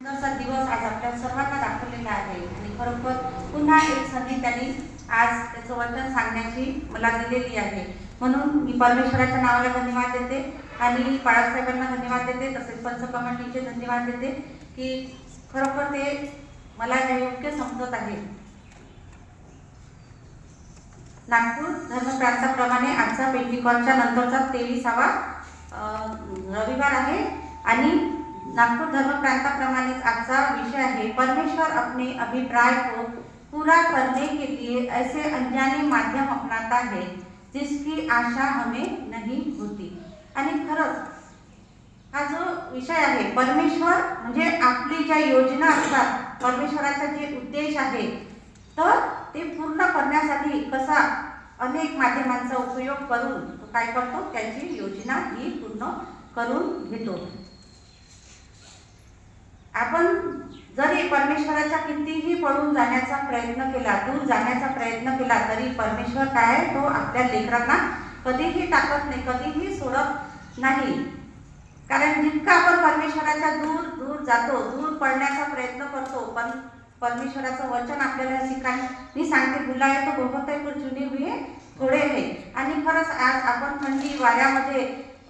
सुंदरसा दिवस आज आपल्या सर्वांना दाखवलेला आहे आणि खरोखर पुन्हा एक संधी त्यांनी आज त्याचं वचन सांगण्याची मला दिलेली आहे. म्हणून मी परमेश्वराच्या नावाला धन्यवाद देते आणि बाळासाहेबांना धन्यवाद देते, तसेच पंच कमिटीचे धन्यवाद देते की खरोखर ते मला हे योग्य समजत आहे. नागपूर धर्मप्रांताप्रमाणे आजचा पेंटिकॉनच्या नंतरचा 23वा रविवार आहे आणि नागपुर धर्म प्रांताप्रमाणे आजचा विषय है परमेश्वर अपने अभिप्राय को पूरा करने के लिए ऐसे अनजाने माध्यम अपनाता है जिसकी आशा हमें नहीं होती. आणि खरंच हा जो विषय आहे परमेश्वर म्हणजे आपली ज्या योजना असतात, परमेश्वराचा जे उद्देश आहे तर ते पूर्ण करण्यासाठी कसा अनेक माध्यमांचा उपयोग करून काय करतो, त्याची योजना ही पूर्ण करून घेतो. आपण जरी परमेश्वराच्या कितीही पळून जाण्याचा प्रयत्न केला, दूर जाण्याचा प्रयत्न केला, तरी परमेश्वर काय तो आपल्या लेकरांना कधीही टाकत नाही, कधीही सोडत नाही. कारण जितका आपण परमेश्वराच्या दूर दूर जातो, दूर पडण्याचा प्रयत्न करतो, पण परमेश्वराचं वचन आपल्याला मी सांगते बुलाया तो बहुत है पर चुने हुए थोडे है. आणि खरंच आज आपण थंडी वाऱ्यामध्ये,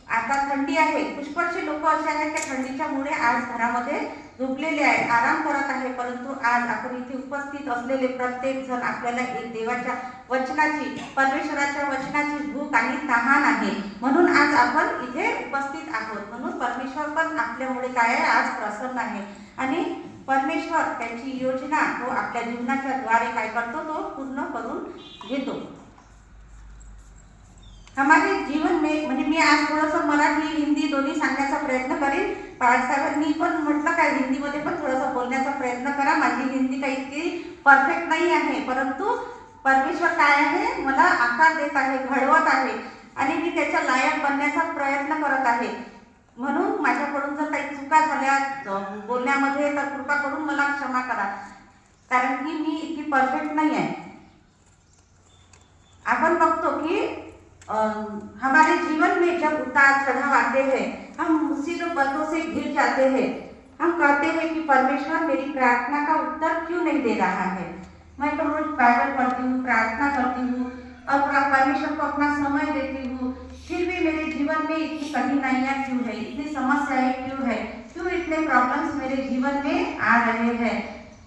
आता थंडी आहे, पुष्कळचे लोक असे आहेत की थंडीच्या मुळे आज घरामध्ये झोपलेले आहेत, आराम करत आहे. परंतु आज आपण इथे उपस्थित असलेले प्रत्येक जण आपल्याला एक देवाच्या वचनाची, परमेश्वराच्या वचनाची भूक आणि तहान आहे, म्हणून आज आपण इथे उपस्थित आहोत. म्हणून परमेश्वर पण आपल्यामुळे काय आहे आज प्रसन्न आहे आणि परमेश्वर त्याची योजना तो आपल्या जीवनाच्या द्वारे काय करतो, तो पूर्ण करून घेतो. हमारे जीवन में म्हणजे मी आज थोडंसं मराठी हिंदी दोन्ही सांगण्याचा प्रयत्न करेन. बाळासाहेबांनी पण म्हटलं काय हिंदीमध्ये पण थोडंसं बोलण्याचा प्रयत्न करा. माझी हिंदी काही इतकी परफेक्ट नाही आहे, परंतु परमेश्वर काय आहे मला आकार देत आहे, घडवत आहे आणि मी त्याच्या लायक बनण्याचा प्रयत्न करत आहे. म्हणून माझ्याकडून जर काही चुका झाल्या बोलण्यामध्ये तर कृपा करून मला क्षमा करा, कारण की मी इतकी परफेक्ट नाही आहे. आपण बघतो की हमारे जीवन में जब उतार चढ़ाव आते हैं, हम मुसीबतों से घिर जाते हैं, हम कहते हैं कि परमेश्वर मेरी प्रार्थना का उत्तर क्यों नहीं दे रहा है. मैं तो रोज बाइबल पढ़ती हूँ, प्रार्थना करती हूँ और परमेश्वर को अपना समय देती हूँ, फिर भी मेरे जीवन में इतनी कठिनाइयाँ क्यों है, इतनी समस्याएं क्यों है, क्यों इतने प्रॉब्लम्स मेरे जीवन में आ रहे हैं.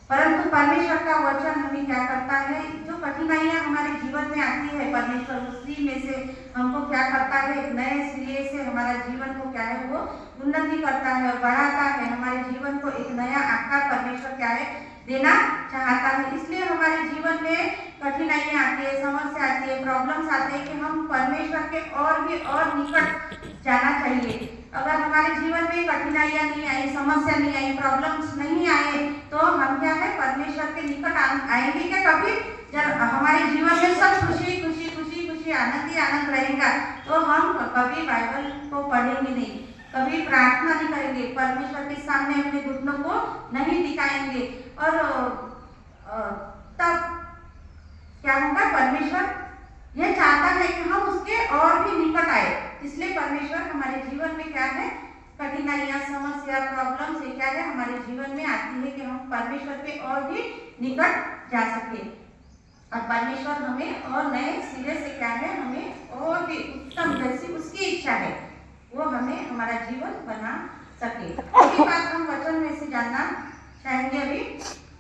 परंतु परमेश्वर का वचन हमें क्या करता है, जो कठिनाइयाँ हमारे जीवन में आती है परमेश्वर उसी में से हमको क्या करता है, एक नए सिरे से हमारा जीवन को क्या है वो उन्नति करता है और बढ़ाता है. हमारे जीवन को एक नया आकार परमेश्वर क्या है देना चाहता है. इसलिए हमारे जीवन में कठिनाइयाँ आती है, समस्या आती है, प्रॉब्लम्स आते हैं कि हम परमेश्वर के और भी और निकट जाना चाहिए. अगर हमारे जीवन में कठिनाइयाँ नहीं आई, समस्या नहीं आई, प्रॉब्लम्स नहीं आए, तो हम क्या है परमेश्वर के निकट आएंगे क्या कभी. जब हमारे जीवन में सब खुशी खुशी खुशी खुशी आनंद ही आनंद रहेगा, तो हम कभी बाइबल को पढ़ेंगे नहीं, कभी प्रार्थना नहीं करेंगे, परमेश्वर के सामने अपने घुटनों को नहीं दिखाएंगे. और तब क्या होगा, परमेश्वर यह चाहता है कि हम उसके और भी निकट आए. इसलिए परमेश्वर हमारे जीवन में क्या है कठिनाइयाँ, समस्या, प्रॉब्लम से क्या है हमारे जीवन में आती है कि हम परमेश्वर के और भी निकट जा सके और परमेश्वर हमें और नए सिरे से क्या है हमें और भी उत्तम जैसी उसकी इच्छा है वो हमें हमारा जीवन बना सके. ये बात हम वचन में से जानना चाहेंगे. अभी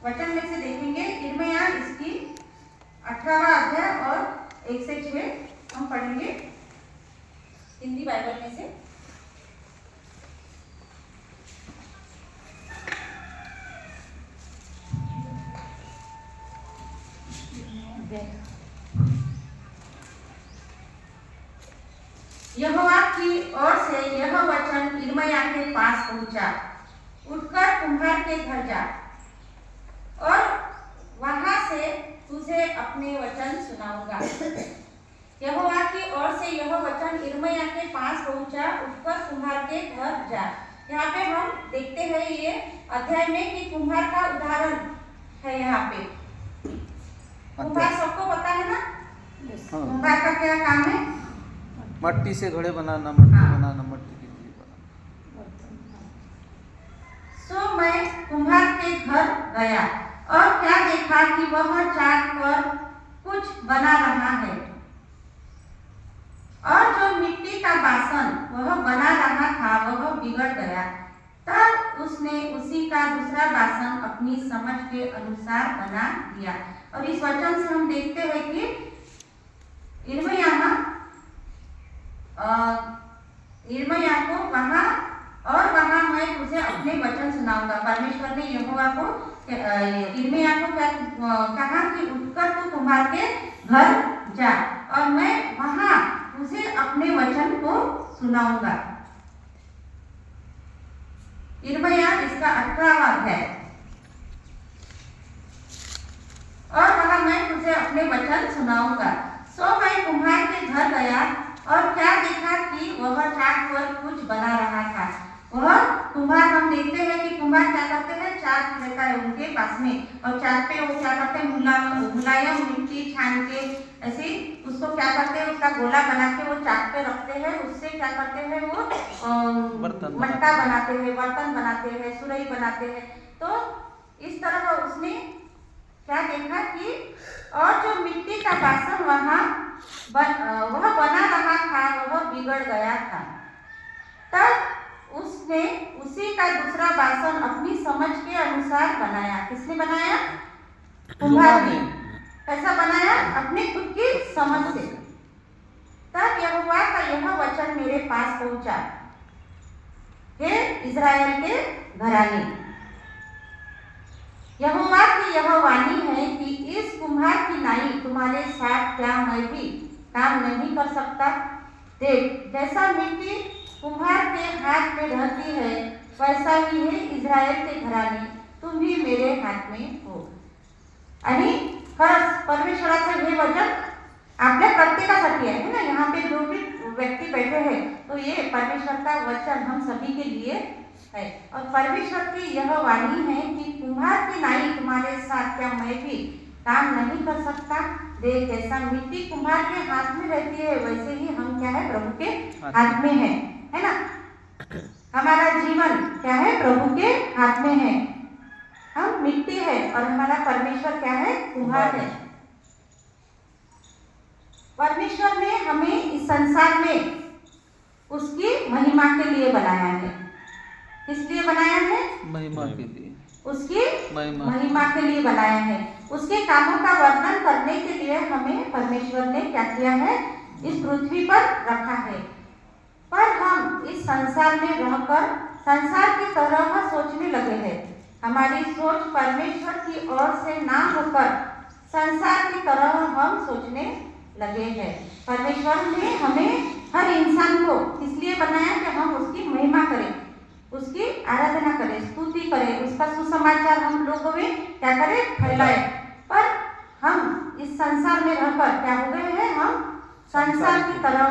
वचन में से देखेंगे यिर्मयाह इसकी 18वां अध्याय और 1 से 6 हम पढ़ेंगे हिंदी बाइबल में से. यहोवा की ओर से यह वचन यिर्मयाह के पास पहुंचा, उठकर कुम्हार के घर जा और वहां से तुझे अपने वचन सुनाऊंगा. यहोवा की ओर से यह वचन यिर्मयाह के पास पहुंचा, उठकर कुम्हार के घर जा. यहाँ पे हम देखते हैं ये अध्याय में कि कुम्हार का उदाहरण है. यहाँ पे कुम्हार सबको पता है ना, कुम्हार का क्या काम है, मट्टी से घड़े बनाना, मट्टी बनाना, मट्टी की चीज बनाना. सो मैं कुम्हार के घर गया और क्या देखा कि वह चाक पर कुछ बना रहा है और जो मिट्टी का बासन वह बना रहा था वह बिगड़ गया। तब उसने उसी का दूसरा बासन अपनी समझ के अनुसार बना दिया। और इस वचन से हम देखते हैं कि यिर्मयाह को वहां मैं तुझे अपने वचन सुनाऊंगा। परमेश्वर ने यहोवा को यिर्मयाह को क्या कहा कि उठकर तू कुम्हार के घर जा और मैं वहां तुझे अपने वचन को सुनाऊंगा। यिर्मयाह इसका 18वां अध्याय। और वहां मैं तुझे अपने वचन सुनाऊंगा। सो मैं कुम्हार के घर गया और क्या देखा कि वह चाक पर कुछ बना रहा था। वह कुम्हार, हम देखते हैं कि कुम्हार क्या करते हैं, चाक रहता है उनके पास में और चाक पे वो क्या करते हैं, मुलायम मिट्टी छान के ऐसे उसको क्या करते हैं, उसका गोला बना के वो चाक पे रखते हैं। उससे क्या करते हैं, वो मट्टा बनाते हैं, बर्तन बनाते हैं, सुरई बनाते हैं। तो इस तरह उसने क्या देखा कि और जो मिट्टी का बासन वह बना रहा था वह बिगड़ गया था। तब उसने उसी का दूसरा बासन अपनी समझ के अनुसार बनाया। किसने बनाया? कुम्हार ने। कैसा बनाया? अपने खुद की समझ से। तब यहोवा का यह वचन मेरे पास पहुंचा, हे इज़राइल के घराने, यहोवा की यह वाणी है कि इस कुम्हार की नाई तुम्हारे साथ क्या मैं भी काम नहीं कर सकता? देख, जैसा मिट्टी कुम्हार के हाथ में रहती है वैसा ही है इज़राइल के घराने, तुम भी मेरे हात में हो। आणि खरंच परमेश्वराचं हे वचन आपल्या प्रत्येकासाठी आहे ना। यहाँ पे जो भी व्यक्ति बैठे हैं तो ये परमेश्वर का वचन हम सभी के लिए है। और परमेश्वर की यह वाणी है कि कुम्हार की नाई तुम्हारे साथ क्या मैं भी काम नहीं कर सकता? देख, जैसा मिट्टी कुम्हार के हाथ में रहती है वैसे ही हम क्या है, प्रभु के हाथ में है ना। हमारा जीवन क्या है, प्रभु के हाथ में है। हम मिट्टी है और हमारा परमेश्वर क्या है, कुम्हार है। परमेश्वर ने हमें इस संसार में उसकी महिमा के लिए बनाया है। किस लिए बनाया है? महिमा के लिए। उसकी महिमा के लिए बनाया है। उसके कामों का वर्णन करने के लिए हमें परमेश्वर ने क्या किया है, इस पृथ्वी पर रखा है। पर हम इस संसार में रहकर संसार की तरह सोचने लगे हैं। हमारी सोच परमेश्वर की ओर से ना होकर संसार की तरह हम सोचने लगे हैं। परमेश्वर ने हमें हर इंसान को इसलिए बनाया कि हम उसकी महिमा करें, उसकी आराधना करें, स्तुति करें, उसका सुसमाचार हम लोगों में क्या करें, फैलाए। पर हम इस संसार में रहकर क्या हो गए हैं, हम संसार की तरह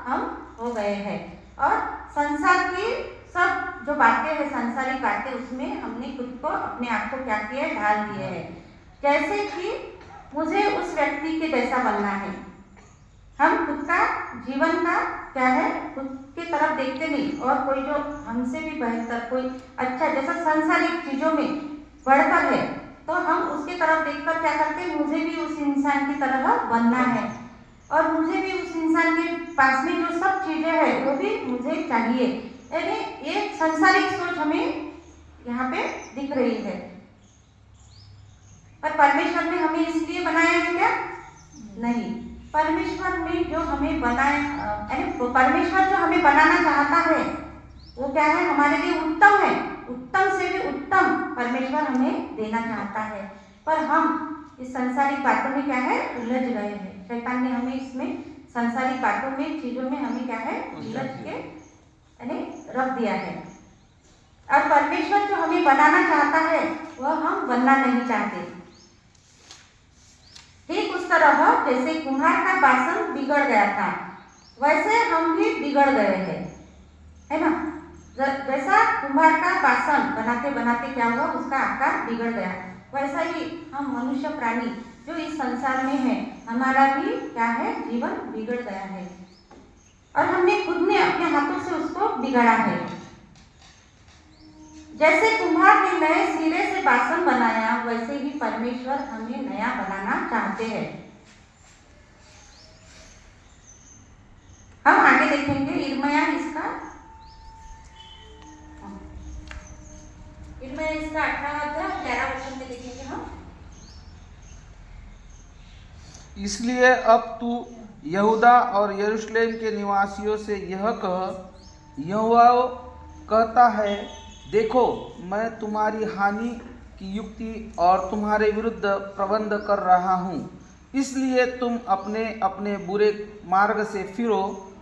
हम हो गए हैं। और संसार की सब जो बातें हैं, संसारिक बातें, उसमें हमने खुद को, अपने आप को क्या किया है, ढाल दिए हैं। जैसे कि मुझे उस व्यक्ति के जैसा बनना है। हम खुद का जीवन का क्या है, खुद की तरफ देखते नहीं और कोई जो हमसे भी बेहतर, कोई अच्छा, जैसा संसारिक चीजों में बढ़कर है तो हम उसके तरफ देखकर क्या करते हैं, मुझे भी उस इंसान की तरह बनना है और मुझे भी उस इंसान के पास में जो सब चीजें हैं वो भी मुझे चाहिए। यानी ये संसारिक सोच हमें यहाँ पे दिख रही है। पर परमेश्वर ने हमें इसलिए बनाया है क्या? नहीं। परमेश्वर ने जो हमें बनाया, परमेश्वर जो हमें बनाना चाहता है वो क्या है, हमारे लिए उत्तम है। उत्तम से भी उत्तम परमेश्वर हमें देना चाहता है। पर हम इस संसारिक बातों में क्या है, उलझ गए हैं। शैतान ने हमें इसमें संसारिक बातों में, चीजों में हमें क्या है, उलझ के यानी रख दिया है। और परमेश्वर जो हमें बनाना चाहता है वह हम बनना नहीं चाहते। ठीक उस तरह जैसे कुम्हार का बासन बिगड़ गया था वैसे हम भी बिगड़ गए हैं, है ना। जैसा कुम्हार का बासन बनाते बनाते क्या हुआ, उसका आकार बिगड़ गया, वैसा ही हम मनुष्य प्राणी जो इस संसार में है, हमारा भी क्या है, जीवन बिगड़ गया है और हमने खुद ने अपने हाथों से उसको बिगाड़ा है। जैसे कुम्हार ने नए सिरे से बासन बनाया, वैसे ही परमेश्वर हमें नया बनाना चाहते हैं। हम आगे देखेंगे इर्मया इसका 18 अध्याय 11 वचन में देखेंगे हम। इसलिए अब तू यहूदा और यरूशलेम के निवासियों से यह कह, यहोवा कहता है, देखो मैं तुम्हारी हानि की युक्ति और तुम्हारे विरुद्ध प्रबंध कर रहा हूँ, इसलिए तुम अपने अपने बुरे मार्ग से फिरो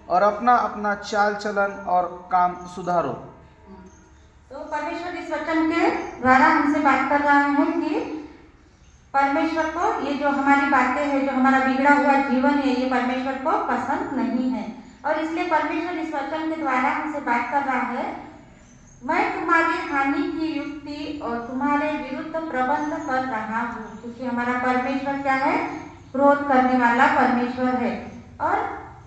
और अपना अपना चाल चलन और काम सुधारो। तो परमेश्वर इस वचन के द्वारा हमसे बात कर रहा है कि परमेश्वर को ये जो हमारी बातें हैं, जो हमारा बिगड़ा हुआ जीवन है, ये परमेश्वर को पसंद नहीं है। और इसलिए परमेश्वर इस वचन के द्वारा हमसे बात कर रहा है, मैं तुम्हारी हानि की युक्ति और तुम्हारे विरुद्ध प्रबंध कर रहा हूँ। क्योंकि हमारा परमेश्वर क्या है? क्रोध करने वाला परमेश्वर है और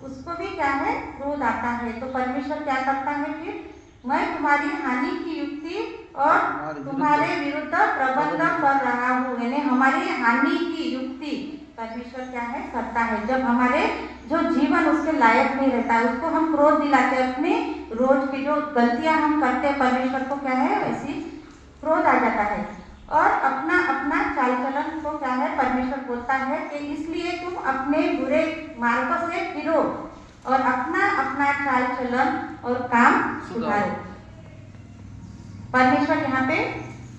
उसको भी क्या है? क्रोध आता है। तो परमेश्वर क्या करता है कि मैं तुम्हारी हानि की युक्ति और तुम्हारे विरुद्ध प्रबंध कर रहा हूँ। यानी हमारी हानि की युक्ति परमेश्वर क्या है? करता है। जब हमारे जो जीवन उसके लायक नहीं रहता है, उसको हम क्रोध दिलाते हैं, अपने रोज की जो गलतियां हम करते हैं, परमेश्वर को क्या है? ऐसी क्रोध आ जाता है। और अपना अपना चाल चलन को क्या है? परमेश्वर बोलता है कि इसलिए तुम अपने बुरे मार्ग से फिरो और अपना अपना चाल चलन और काम सुधारो। परमेश्वर यहाँ पे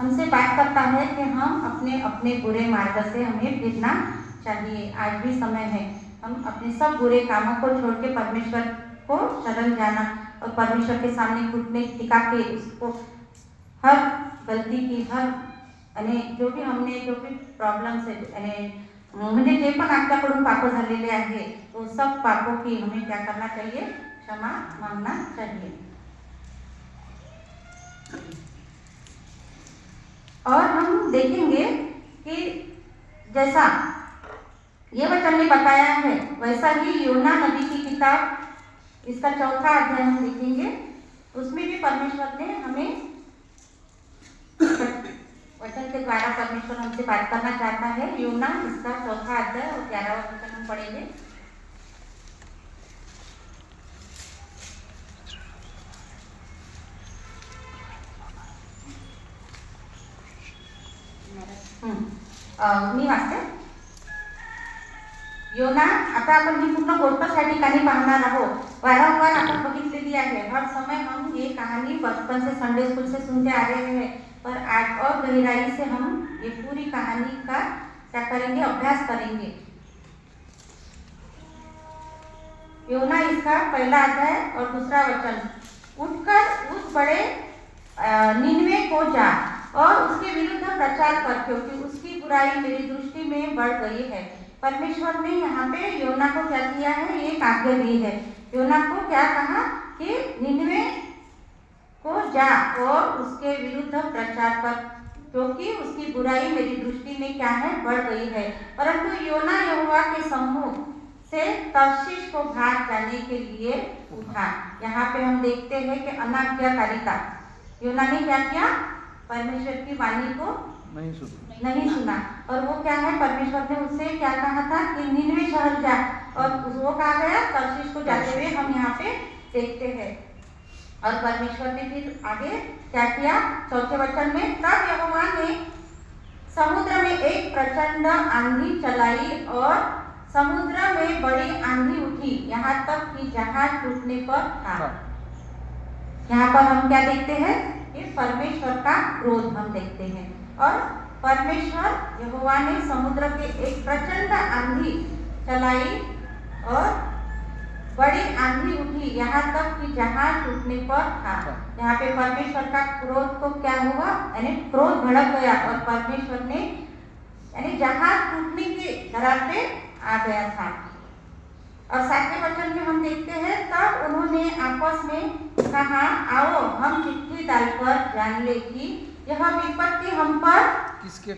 हमसे बात करता है कि हम अपने अपने बुरे मार्ग से हमें फिरना चाहिए। आज भी समय है हम अपने सब बुरे कामों को छोड़ के परमेश्वर को शरण जाना और परमेश्वर के सामने घुटने टिका के उसको हर गलती की, हर जो भी हमने जो भी प्रॉब्लेम्स है, म्हणजे जे पण आपल्याकडून पाप झालेले आहे, तो सब पापों की हमें क्या करना चाहिए? क्षमा मांगना चाहिए। और हम देखेंगे कि जैसा ये वचन में बताया है, वैसा ही योना नबी की किताब इसका 4था अध्याय हम देखेंगे। उसमें भी परमेश्वर ने हमें वचन के द्वारा परमेश्वर हमसे बात करना चाहता है। योना इसका 4था अध्याय और 11वां वचन हम पढ़ेंगे। मी वाचते। योना, आता आपण ही पूर्ण गोष्ट त्या ठिकाणी पाहणार आहोत। वारंवार आपण बघितलेली आहे। हर समय हम ये कहानी बचपन से संडे स्कूल से सुनते आ रहे हैं, पर आज और गहराई से हम ये पूरी कहानी का क्या करेंगे? अभ्यास करेंगे। योना इसका 1 अध्याय और 2 वचन, उठकर उस बड़े निनवे को जा और उसके विरुद्ध प्रचार कर, क्योंकि उसकी बुराई मेरी दृष्टि में बढ़ गई है। परमेश्वर ने यहाँ पे योना को क्या किया है? एक आज्ञा दी है। योना को क्या कहा कि निनवे को जा और उसके विरुद्ध प्रचार कर, क्योंकि उसकी बुराई मेरी दृष्टि में क्या है? बढ़ गई है। परंतु योना यहोवा के सम्मुख से तर्शीश को भाग जाने के लिए उठा। यहाँ पे हम देखते हैं कि अनाज्ञाकारिता, योना ने क्या किया? परमेश्वर की वाणी को नहीं सुना। और वो क्या है? परमेश्वर ने उससे क्या कहा था कि निनवे शहर जा, और वो कहा गया तर्शीश को जाते हुए हम यहाँ पे देखते हैं। और परमेश्वर ने फिर आगे क्या किया? 4थे वचन में, तब यहोवा ने समुद्र में एक प्रचंड आंधी चलाई और समुद्र में बड़ी आंधी उठी, यहाँ तक कि जहाज टूटने पर था। यहाँ पर हम क्या देखते हैं? ये परमेश्वर का क्रोध हम देखते हैं। और परमेश्वर यहोवा ने समुद्र के एक प्रचंड आंधी चलाई और बड़ी आंधी उठी, यहाँ तक कि जहाज टूटने पर था। यहाँ पे परमेश्वर का क्रोध को क्या हुआ? यानी क्रोध भड़क गया और परमेश्वर ने यानी जहाज टूटने के दरार पे आ गया था। और 7वें वचन में हम देखते हैं, तब उन्होंने आपस में कहा, आओ हम चिट्ठी डालकर जान ले कि यह विपत्ति हम पर किसके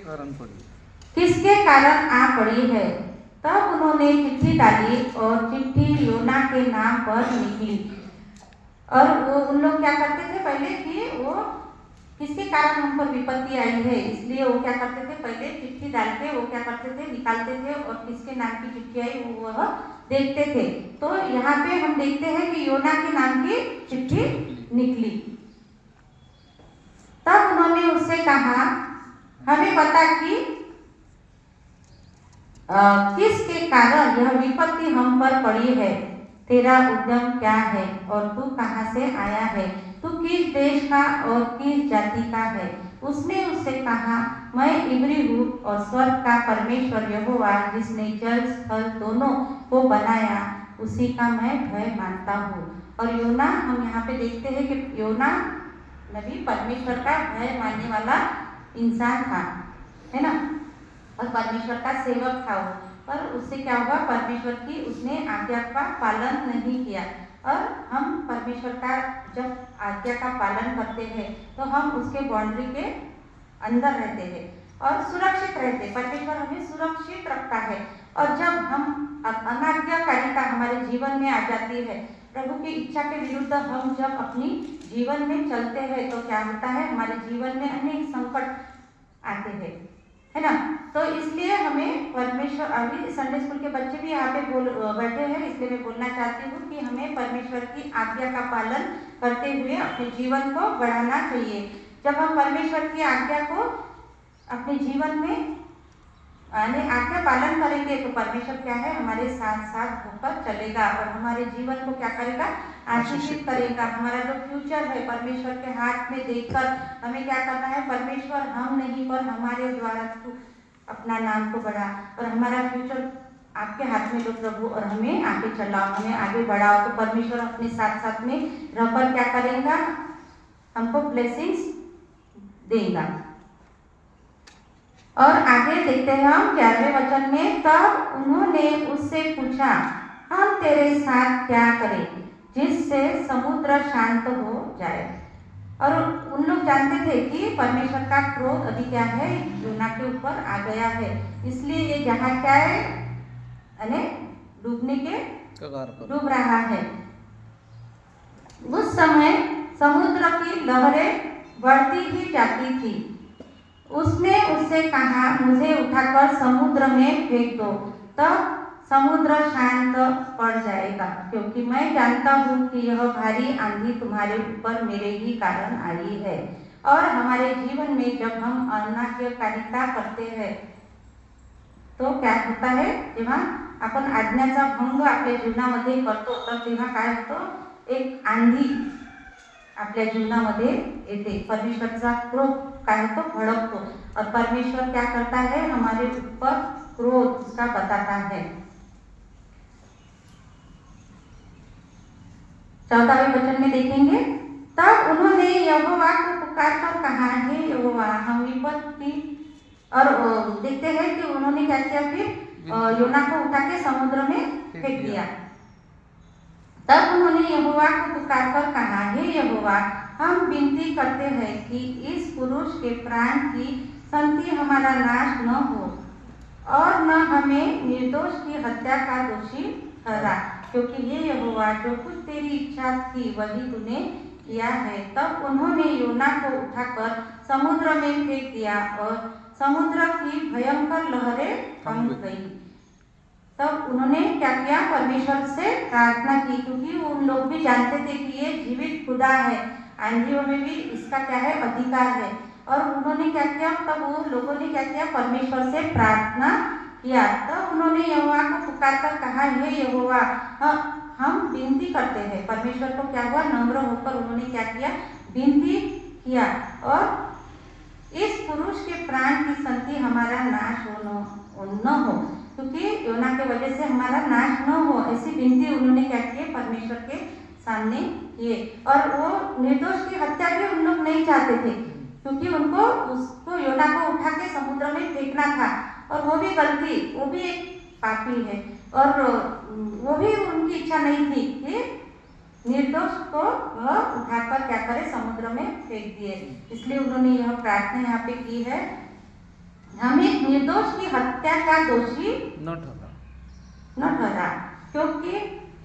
कारण आ पड़ी है। तब उन्होंने चिट्ठी डाली और चिट्ठी योना के नाम पर निकली। और वो उन लोग क्या करते थे पहले कि वो किसके कारण हम पर विपत्ति आई है। इसलिए वो क्या करते थे, पहले चिट्ठी डाल के वो क्या करते थे, निकालते थे और किसके नाम की चिट्ठी आई वो वह देखते थे। तो यहाँ पे हम देखते हैं कि योना के नाम की चिट्ठी निकली। तब उन्होंने उससे कहा, हमें बता कि किसके कारण यह विपत्ति हम पर पड़ी है, तेरा उद्यम क्या है और तू कहाँ से आया है, तू किस देश का और किस जाति का है। उसने उससे कहा, मैं इब्री हूँ और स्वर्ग का परमेश्वर यहोवा जिसने जल स्थल दोनों को बनाया उसी का मैं भय मानता हूँ। और योना, हम यहाँ पे देखते हैं कि योना नबी परमेश्वर का भय मानने वाला इंसान था, है ना, और परमेश्वर का सेवक था वो। पर उससे क्या हुआ, परमेश्वर की उसने आज्ञा का पालन नहीं किया। और हम परमेश्वर का जब आज्ञा का पालन करते हैं तो हम उसके बाउंड्री के अंदर रहते हैं और सुरक्षित रहते हैं। परमेश्वर हमें सुरक्षित रखता है। और जब हम अनाज्ञाकारिता हमारे जीवन में आ जाती है, प्रभु की इच्छा के विरुद्ध हम जब अपनी जीवन में चलते हैं तो क्या होता है, हमारे जीवन में अनेक संकट आते हैं, है ना। तो इसलिए हमें परमेश्वर, अभी संडे स्कूल के बच्चे भी यहाँ पे बैठे हैं, इसलिए मैं बोलना चाहती हूँ कि हमें परमेश्वर की आज्ञा का पालन करते हुए अपने जीवन को बढ़ाना चाहिए। जब हम परमेश्वर की आज्ञा को अपने जीवन में आज्ञा पालन करेंगे तो परमेश्वर क्या है, हमारे साथ साथ होकर चलेगा और हमारे जीवन को क्या करेगा, आशीषित करेगा। हमारा जो फ्यूचर है परमेश्वर के हाथ में देखकर हमें क्या करना है, परमेश्वर हम नहीं पर हमारे द्वारा तू अपना नाम को बढ़ा और हमारा फ्यूचर आपके हाथ में लो प्रभु, और हमें आगे चलाओ, हमें आगे बढ़ाओ। तो परमेश्वर अपने साथ साथ में रहकर क्या करेगा, हमको ब्लेसिंग्स देगा। और आगे देखते हैं हम 11वें वचन में, तब उन्होंने उससे पूछा, हम तेरे साथ क्या करें जिससे समुद्र शांत हो जाए। और उन लोग जानते थे कि परमेश्वर का क्रोध अभी क्या है, योना के ऊपर आ गया है, इसलिए ये जहाज क्या है, अने डूबने के डूब रहा है। उस समय समुद्र की लहरें बढ़ती ही जाती थी। उसने उससे कहा, मुझे उठाकर समुद्र में फेंक दो, तब समुद्र शांत पड़ जाएगा, क्योंकि मैं जानता हूँ कि यह भारी आंधी तुम्हारे ऊपर मेरे ही कारण आई है। और हमारे जीवन में जब हम अनाज्ञाकारिता करते हैं तो क्या होता है, जेव्हा आपण आज्ञाचा भंग आपल्या जीवनामध्ये करतो तर तेव्हा काय होतं, एक आंधी आपल्या जीवनामध्ये येते, परमेश्वरचा क्रोध काय होतो, भड़कतो। और परमेश्वर क्या करता है, हमारे ऊपर क्रोध उसका बताता है। 14वें वचन में देखेंगे, तब उन्होंने यहोवा को पुकार कर कहा, हे यहोवा हम विपत्ति, और देखते हैं कि उन्होंने क्या किया, फिर योना को उठा के समुद्र में फेंक दिया। तब उन्होंने यहोवा को पुकार कर कहा, हे यहोवा हम विनती करते हैं कि इस पुरुष के प्राण की संति हमारा नाश न हो और न हमें निर्दोष की हत्या का दोषी ठहरा, क्योंकि हे यहोवा जो कुछ तेरी इच्छा थी वही तूने किया है। तब उन्होंने योना को उठाकर समुद्र में फेंक दिया और समुद्र की भयंकर लहरें थम गई। तब उन्होंने क्या किया, परमेश्वर से प्रार्थना की, क्योंकि उन लोग भी जानते थे कि ये जीवित खुदा है, आंधियों में भी इसका क्या है, अधिकार है। और उन्होंने क्या किया, तब वो लोगों ने क्या किया, परमेश्वर से प्रार्थना किया। तब उन्होंने यहोवा को पुकार कर कहा, हे यहोवा हम विनती करते हैं। परमेश्वर को क्या हुआ, नम्र होकर उन्होंने क्या किया, विनती किया, और इस पुरुष के प्राण की संति हमारा नाश न हो, क्योंकि योना के वजह से हमारा नाश न हो, ऐसी विनती उन्होंने क्या की, परमेश्वर के सामने किए। और वो निर्दोष की हत्या भी उन लोग नहीं चाहते थे, क्योंकि उनको उसको योना को उठा के समुद्र में फेंकना था, और वो भी गलती, वो भी एक पापी है, और वो भी उनकी इच्छा नहीं थी कि निर्दोष को वह उठाकर क्या करे, समुद्र में फेंक दिए। इसलिए उन्होंने यह प्रार्थना यहाँ पे की है, हमें निर्दोष की हत्या का दोषी न ठहरा, क्योंकि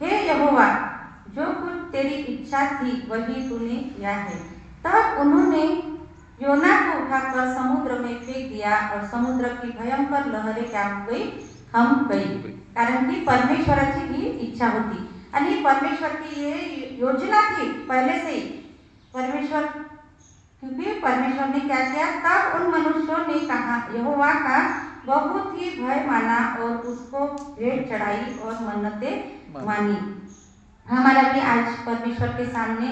हे यहोवा जो कुछ तेरी इच्छा थी वही तूने किया है। तब उन्होंने योना को उठाकर समुद्र में फेंक दिया और समुद्र की भयंकर लहरें क्या हो गई, थम गई। कारण की परमेश्वराची ही इच्छा होती आणि परमेश्वर की ये योजना थी पहले से ही। परमेश्वर, क्योंकि परमेश्वर ने क्या किया, तब उन मनुष्यों ने कहा यहोवा का बहुत ही भय माना और उसको भेंट चढ़ाई और मन्नतें मानी। हमारा भी आज परमेश्वर के सामने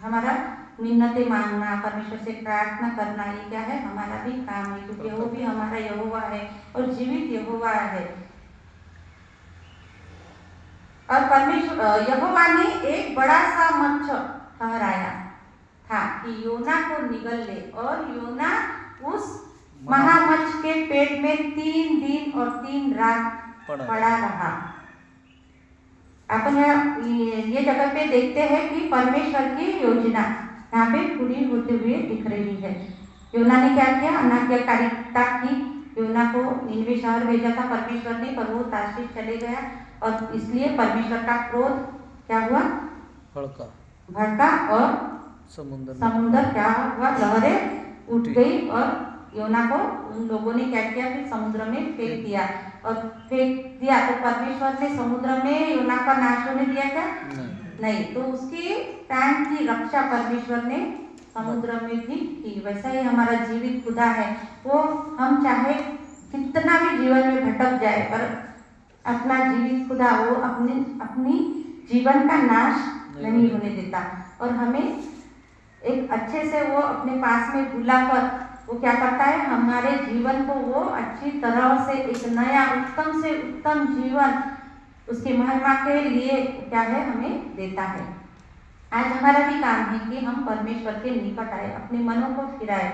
हमारा मिन्नतें मांगना, परमेश्वर से प्रार्थना करना, ये क्या है, हमारा भी काम है, क्योंकि वो भी हमारा यहोवा है और जीवित यहोवा है। और परमेश्वर यहोवा ने एक बड़ा सा मच्छर ठहराया था कि योना को निगल ले, और योना उस महामच्छ के पेट में 3 दिन और 3 रात पड़ा रहा। अपन ये जगह पे देखते हैं कि परमेश्वर की योजना यहाँ पे पूरी होते हुए दिख रही है। योना ने क्या किया, अनाज्ञाकारिता की, योना को निनवे शहर भेजा था परमेश्वर ने, पर वो तार्शीश चले गया और इसलिए परमेश्वर का क्रोध क्या हुआ, भड़का और समुद्र क्या हुआ, लहरें उठ गई और योना को उन लोगों ने क्या किया, फिर समुद्र में फेंक दिया। और फेंक दिया तो परमेश्वर ने समुद्र में योना का नाश होने दिया क्या, नहीं। तो उसकी प्राण की रक्षा परमेश्वर ने समुद्र में भी की। वैसा ही हमारा जीवित खुदा है, वो हम चाहे कितना भी जीवन में भटक जाए, पर अपना जीवित खुदा वो अपनी जीवन का नाश नहीं होने देता और हमें एक अच्छे से वो अपने पास में बुलाकर वो क्या करता है, हमारे जीवन को वो अच्छी तरह से एक नया उत्तम से उत्तम जीवन उसकी महिमा के लिए क्या है, हमें देता है। आज हमारा भी काम है कि हम परमेश्वर के निकट आए, अपने मनों को फिराए,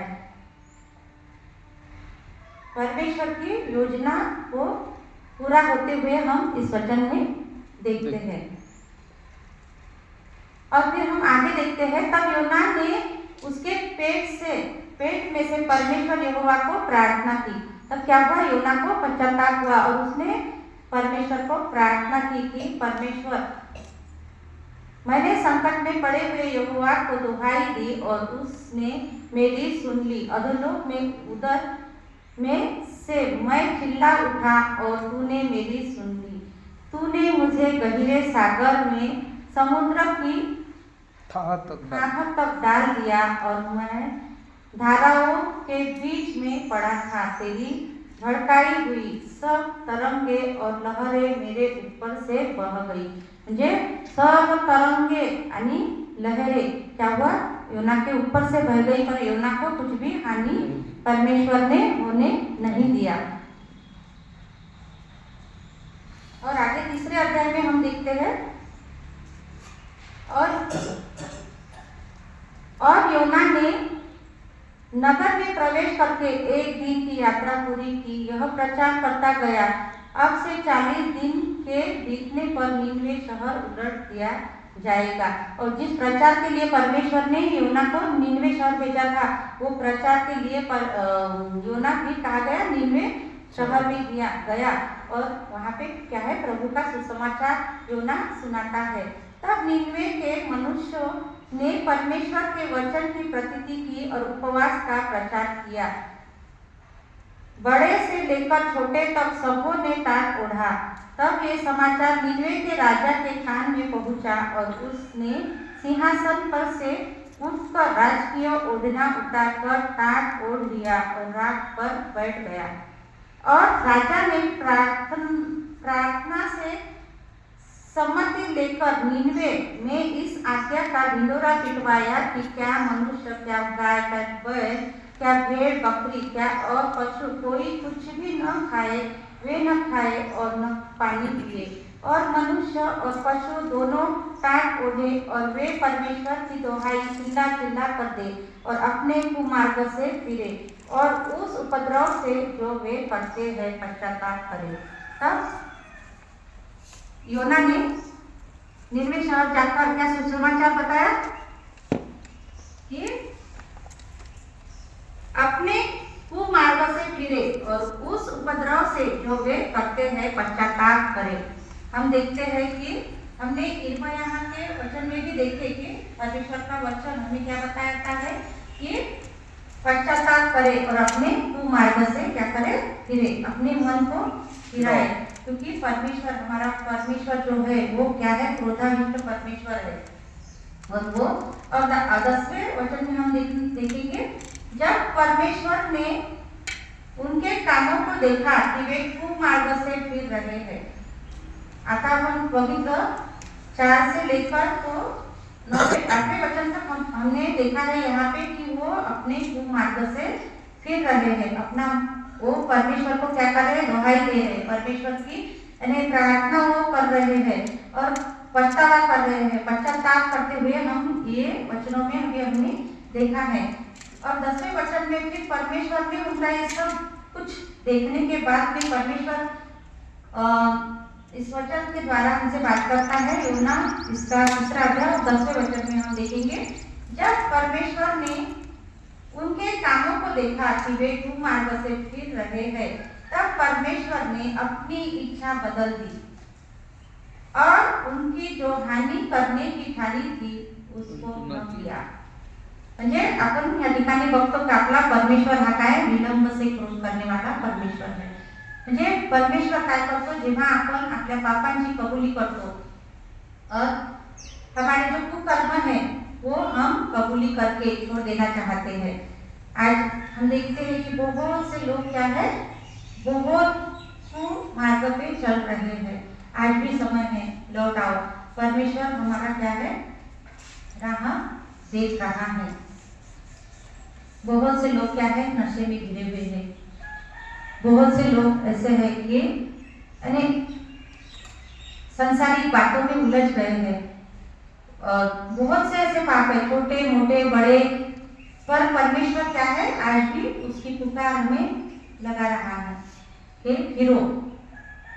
परमेश्वर की योजना को पूरा होते हुए हम इस वचन में देखते हैं। और फिर हम आगे देखते हैं, तब योना ने उसके पेट में से परमेश्वर यहोवा को प्रार्थना की। तब क्या हुआ, योना को पश्चाताप हुआ और उसने परमेश्वर को प्रार्थना की कि परमेश्वर, मैंने संकट में पड़े हुए यहोवा को दुहाई दी और उसने मेरी सुन ली। अधोलोक में उदर में से मैं चिल्ला उठा और तूने मेरी सुन ली। तूने मुझे गहरे सागर में समुद्र की थाह तक डाल दिया और मैं धाराओं के बीच में पड़ा था। तेरी भड़काई हुई सब तरंगे और लहरें मेरे ऊपर से बह गई। म्हणजे सब तरंगे आणि लहरें क्या हुआ, योना के ऊपर से बह गई, पर योना को कुछ भी हानि परमेश्वर ने होने नहीं दिया। और आगे तीसरे अध्याय में हम देखते हैं, और योना ने नगर में प्रवेश करके 1 दिन की यात्रा पूरी की। यह प्रचार करता गया, अब से 40 दिन के बीतने पर निनवे शहर उलट दिया जाएगा। और जिस प्रचार के लिए परमेश्वर ने योना को निनवे शहर भेजा था, वो प्रचार के लिए योना भी कहा गया, निनवे शहर में गया और वहाँ पे क्या है, प्रभु का सुसमाचार योना सुनाता है। तब निनवे के मनुष्यों ने परमेश्वर के वचन की प्रतीति की और उपवास का प्रचार किया। बड़े से लेकर छोटे तक सबों ने टाट ओढ़ा। तब ये समाचार निनवे के राजा के कान में पहुंचा और उसने सिंहासन पर से उठकर राजकीय ओढ़ना उतारकर टाट ओढ़ लिया और राख पर बैठ गया। और राजा ने प्रार्थना से सम्मति लेकर निनवे में इस आज्ञा का ढिंढोरा पिटवाया कि क्या मनुष्य, क्या गाय, क्या बैल, क्या भेड़ बकरी, क्या और पशु कोई कुछ भी न खाए, वे न खाए और न पानी पिए। और मनुष्य और पशु दोनों टाट ओढ़े और वे परमेश्वर की दोहाई चिल्ला चिल्ला कर दे और अपने कुमार्ग से फिरे और उस उपद्रव से जो वे करते हैं पश्चाताप करें। तब योना ने निनवे शहर जाकर क्या सुसमाचार बताया कि अपने कुमार्ग से फिरे और उस उपद्रव से जो वे करते हैं पश्चाताप करें। हम देखते हैं कि हमने यिर्मयाह के वचन में भी देखे कि परमेश्वर का वचन हमें क्या बताता है कि पश्चाताप करे और अपने कुमार्ग से क्या करे, फिरे, अपने मन को फिराए। क्योंकि परमेश्वर, हमारा परमेश्वर जो है वो क्या है, क्रोधायुक्त परमेश्वर है। और वो और 10वें वचन में हम देखेंगे, जब परमेश्वर ने उनके कामों को देखा कि वे कुमार्ग से फिर रहे हैं। आता हम पवित्र 4 से लेकर तो 8वें वचन तक हमने देखा है यहाँ पे कि वो अपने कुमार्ग से फिर रहे हैं, अपना वो परमेश्वर को क्या कर रहे हैं, दुहाई दे रहे हैं, परमेश्वर की यानी प्रार्थना वो कर रहे हैं और पछतावा कर रहे हैं, पश्चाताप करते हुए हम ये वचनों में हमने देखा है। और 10वें वचन में फिर परमेश्वर ने उनका ये सब कुछ देखने के बाद में परमेश्वर इस वचन के द्वारा हमसे बात करता है। योना इसका 2 अध्याय 10वें वचन में हम देखेंगे, जब परमेश्वर ने उनके कामों को देखा कि वे कुमार्ग से फिर रहे हैं, तब परमेश्वर ने अपनी इच्छा बदल दी और उनकी जो हानि करने की ठानी थी उसको न किया। म्हणजे आपण या ठिकाणी बघतो की आपला परमेश्वर हा काय, विलंब से क्रोध करने वाला परमेश्वर है। म्हणजे परमेश्वर काय करतो, जेव्हा आपण आपल्या पापांची कबुली करतो और हमारे जो कुकर्म है वो हम कबूली करके छोड़ देना चाहते हैं। आज हम देखते हैं कि बहुत से लोग क्या है, बहुत कुमार्ग पे चल रहे हैं। आज भी समय है, लौट आओ, परमेश्वर हमारा क्या है, राह देख रहा है। बहुत से लोग क्या है, नशे में घिरे हुए हैं। बहुत से लोग ऐसे हैं कि यानी सांसारिक बातों में उलझ गए हैं। बहुत से ऐसे पाप है, छोटे मोटे बड़े, पर परमेश्वर क्या है, आज भी उसकी पुकार हमें लगा रहा है कि फिरो,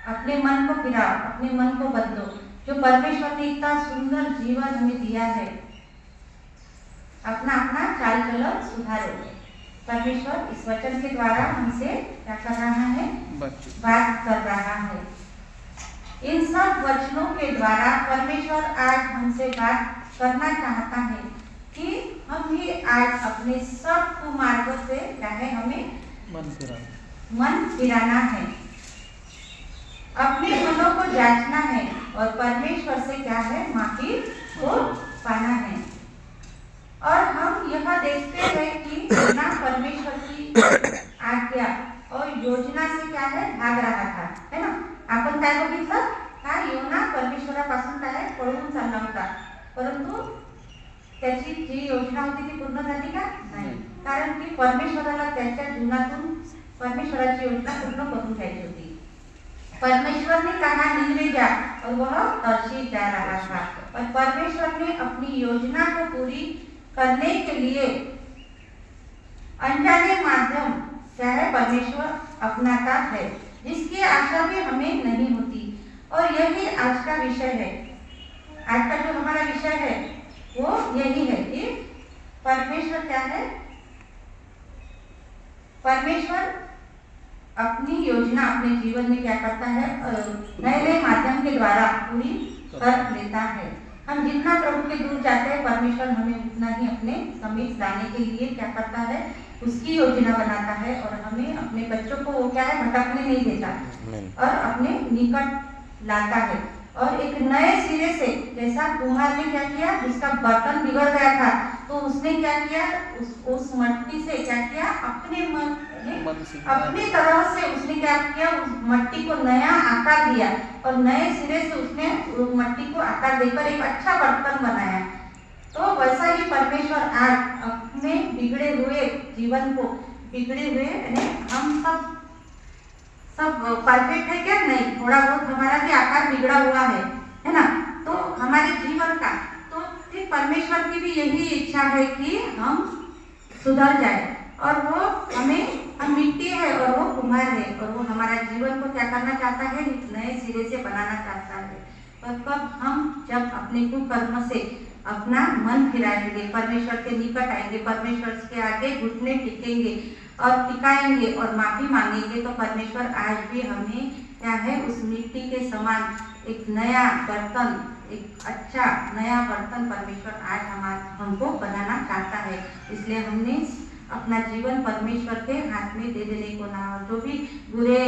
अपने मन को फिराओ, अपने मन को बदलो। जो परमेश्वर ने इतना सुंदर जीवन हमें दिया है, अपना अपना चाल चलन सुधारो। परमेश्वर इस वचन के द्वारा हमसे क्या कर रहा है, बात कर रहा है। इन सब वचनों के द्वारा परमेश्वर आज हमसे बात करना चाहता है कि हम भी आज अपने सब कुमार्ग से क्या है, हमें मन फिराना है, अपने मनों को जांचना है और परमेश्वर से क्या है, माफी को पाना है। और हम यह देखते हैं कि योना परमेश्वर की आज्ञा और योजना से क्या है, भाग रहा था, है ना। आपण काय बघितलं, हा योना परमेश्वरापासून काय पळून चालला होता, परंतु त्याची जी योजना होती ती पूर्ण झाली का, नाही। कारण की परमेश्वराला त्याच्या जीवनातून परमेश्वराची योजना पूर्ण करून घ्यायची होती। परमेश्वर ने कहा नीचे जा और वह तर्शीश जा रहा था, और परमेश्वर ने अपनी योजना को पूरी करने के लिए अनजाने माध्यम क्या है, परमेश्वर अपनाता है, जिसकी आशा भी हमें नहीं होती। और यही आज का विषय है। आज का जो हमारा विषय है वो यही है कि परमेश्वर क्या है, परमेश्वर अपनी योजना अपने जीवन में क्या करता है, नए नए माध्यम के द्वारा पूरी कर लेता है। हम जितना प्रभु के दूर जाते हैं, परमेश्वर हमें उतना ही अपने समीप लाने के लिए क्या करता है, उसकी योजना बनाता है और हमें अपने बच्चों को वो क्या है, भटकने नहीं देता और अपने निकट लाता है। और एक नए सिरे से, जैसा कुम्हार ने क्या किया, जिसका बर्तन बिगड़ गया था, तो उसने क्या किया, उस मट्टी से क्या किया, अपनी तरह से उसने क्या किया, उस मट्टी को नया आकार दिया और नए सिरे से उसने उस मट्टी को आकार देकर एक अच्छा बर्तन बनाया। तो वैसा ही परमेश्वर आज अपने बिगड़े हुए जीवन को, बिगड़े हुए यानी हम सब परफेक्ट है क्या, नहीं, थोड़ा बहुत हमारा भी आकार बिगड़ा हुआ है ना, तो हमारे जीवन का, तो फिर परमेश्वर की भी यही इच्छा है कि हम सुधर जाए। और वो हम मिट्टी है और वो कुम्हार है, और वो हमारा जीवन को क्या करना चाहता है, नए सिरे से बनाना चाहता है। और कब हम जब अपने कुकर्म से अपना मन फिराएंगे, परमेश्वर के निकट आएंगे, परमेश्वर के आगे घुटने टिकेंगे और टिकाएंगे और माफी मांगेंगे, तो परमेश्वर आज भी हमें क्या है, उस मिट्टी के समान एक नया बर्तन, एक अच्छा नया बर्तन परमेश्वर आज हमको बनाना चाहता है। इसलिए हमने अपना जीवन परमेश्वर के हाथ में दे देने को ना, जो भी बुरे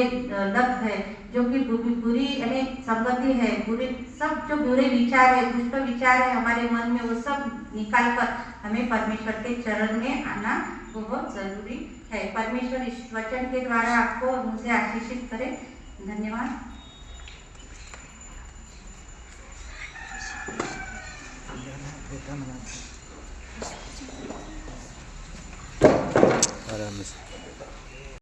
लत है, जो भी बुरी यानी संगति है, बुरे सब जो बुरे विचार है, दुष्ट विचार है हमारे मन में, वो सब निकाल कर हमें परमेश्वर के चरण में आना बहुत जरूरी है। परमेश्वर इस वचन के द्वारा आपको और मुझे आशीषित करे। धन्यवाद। आराम से